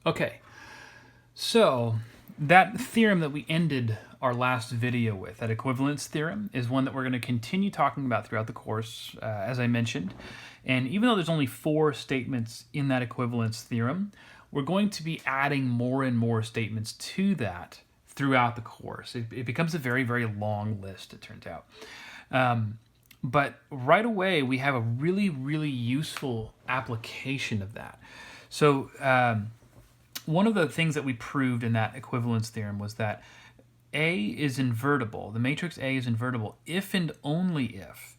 Okay, so that theorem that we ended our last video with, that equivalence theorem, is one that we're going to continue talking about throughout the course, as I mentioned. And even though there's only 4 statements in that equivalence theorem, we're going to be adding more and more statements to that throughout the course. It becomes a very, very long list, it turns out. But right away, we have a really, really useful application of that. So one of the things that we proved in that equivalence theorem was that A is invertible. The matrix A is invertible if and only if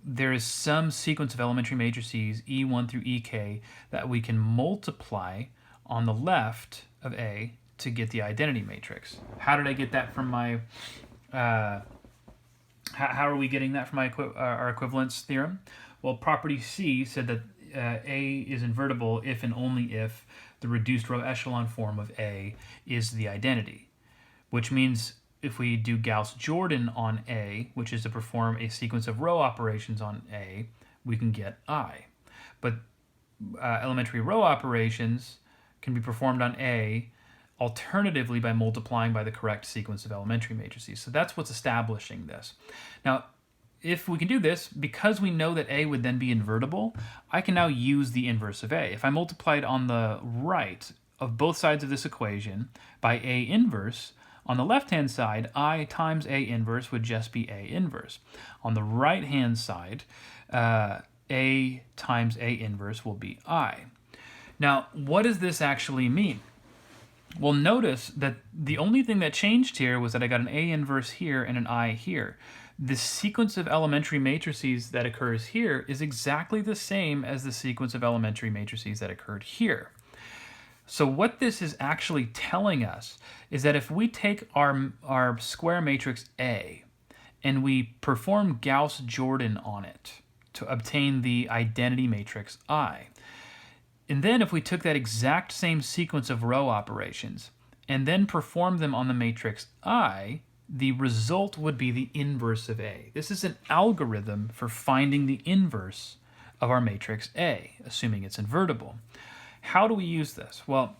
there is some sequence of elementary matrices E1 through EK that we can multiply on the left of A to get the identity matrix. How did I get that from my... how are we getting that from our equivalence theorem? Well, property C said that A is invertible if and only if the reduced row echelon form of A is the identity, which means if we do Gauss-Jordan on A, which is to perform a sequence of row operations on A, we can get I. But elementary row operations can be performed on A alternatively by multiplying by the correct sequence of elementary matrices. So that's what's establishing this. Now, if we can do this, because we know that A would then be invertible, I can now use the inverse of A. If I multiplied on the right of both sides of this equation by A inverse, on the left-hand side, I times A inverse would just be A inverse. On the right-hand side, A times A inverse will be I. Now, what does this actually mean? Well, notice that the only thing that changed here was that I got an A inverse here and an I here. The sequence of elementary matrices that occurs here is exactly the same as the sequence of elementary matrices that occurred here. So what this is actually telling us is that if we take our square matrix A and we perform Gauss-Jordan on it to obtain the identity matrix I, and then if we took that exact same sequence of row operations and then performed them on the matrix I, the result would be the inverse of A. This is an algorithm for finding the inverse of our matrix A, assuming it's invertible. How do we use this? Well,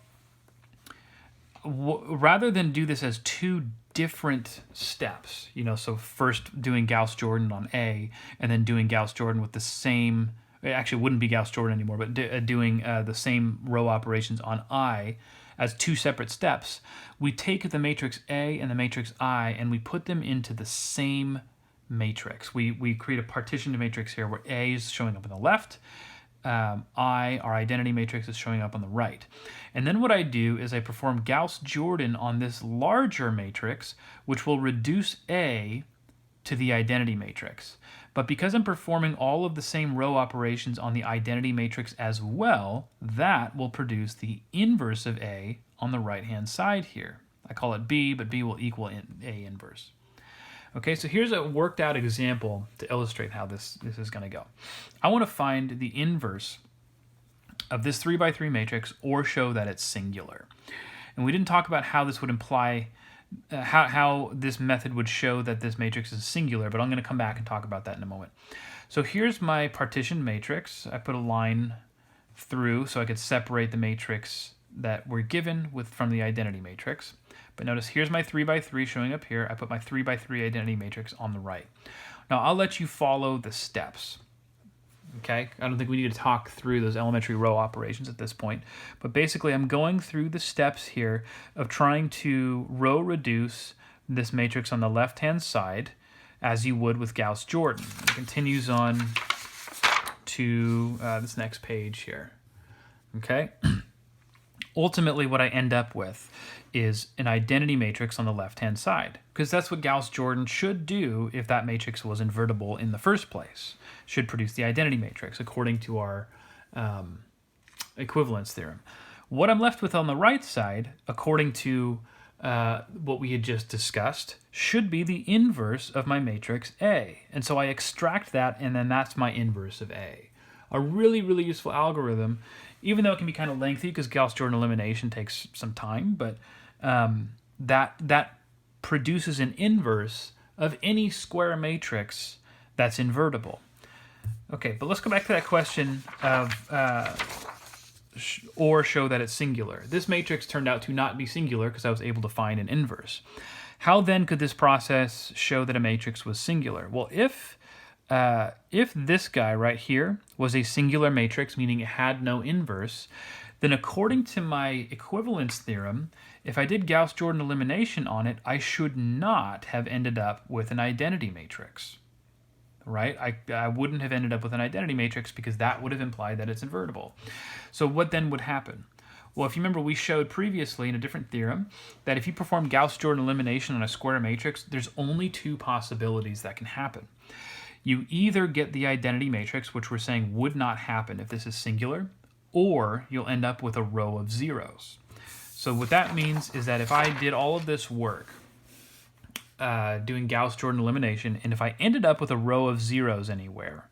rather than do this as 2 different steps, so first doing Gauss-Jordan on A and then doing Gauss-Jordan with the same... It actually wouldn't be Gauss-Jordan anymore, but doing the same row operations on I as 2 separate steps, we take the matrix A and the matrix I and we put them into the same matrix. We create a partitioned matrix here where A is showing up on the left, I, our identity matrix, is showing up on the right. And then what I do is I perform Gauss-Jordan on this larger matrix, which will reduce A to the identity matrix. But because I'm performing all of the same row operations on the identity matrix as well, that will produce the inverse of A on the right-hand side here. I call it B, but B will equal A inverse. Okay, so here's a worked out example to illustrate how this is going to go. I want to find the inverse of this 3x3 matrix or show that it's singular. And we didn't talk about how this would imply how this method would show that this matrix is singular, but I'm going to come back and talk about that in a moment. So here's my partitioned matrix. I put a line through so I could separate the matrix that we're given from the identity matrix. But notice here's my 3x3 showing up here. I put my 3x3 identity matrix on the right. Now I'll let you follow the steps. Okay, I don't think we need to talk through those elementary row operations at this point, but basically I'm going through the steps here of trying to row reduce this matrix on the left-hand side as you would with Gauss-Jordan. It continues on to this next page here. Okay, ultimately what I end up with is an identity matrix on the left-hand side, because that's what Gauss-Jordan should do if that matrix was invertible in the first place. Should produce the identity matrix according to our equivalence theorem. What I'm left with on the right side, according to what we had just discussed, should be the inverse of my matrix A. And so I extract that, and then that's my inverse of A. A really, really useful algorithm, even though it can be kind of lengthy because Gauss-Jordan elimination takes some time, but that produces an inverse of any square matrix that's invertible. Okay, but let's go back to that question of or show that it's singular. This matrix turned out to not be singular because I was able to find an inverse. How then could this process show that a matrix was singular? Well, if this guy right here was a singular matrix, meaning it had no inverse, then according to my equivalence theorem, if I did Gauss-Jordan elimination on it, I should not have ended up with an identity matrix, right? I wouldn't have ended up with an identity matrix because that would have implied that it's invertible. So what then would happen? Well, if you remember, we showed previously in a different theorem that if you perform Gauss-Jordan elimination on a square matrix, there's only two possibilities that can happen. You either get the identity matrix, which we're saying would not happen if this is singular, or you'll end up with a row of zeros. So what that means is that if I did all of this work doing Gauss-Jordan elimination, and if I ended up with a row of zeros anywhere,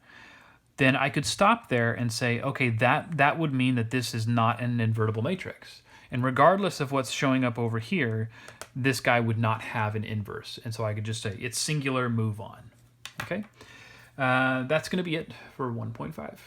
then I could stop there and say, okay, that would mean that this is not an invertible matrix. And regardless of what's showing up over here, this guy would not have an inverse. And so I could just say, it's singular, move on. Okay? That's going to be it for 1.5.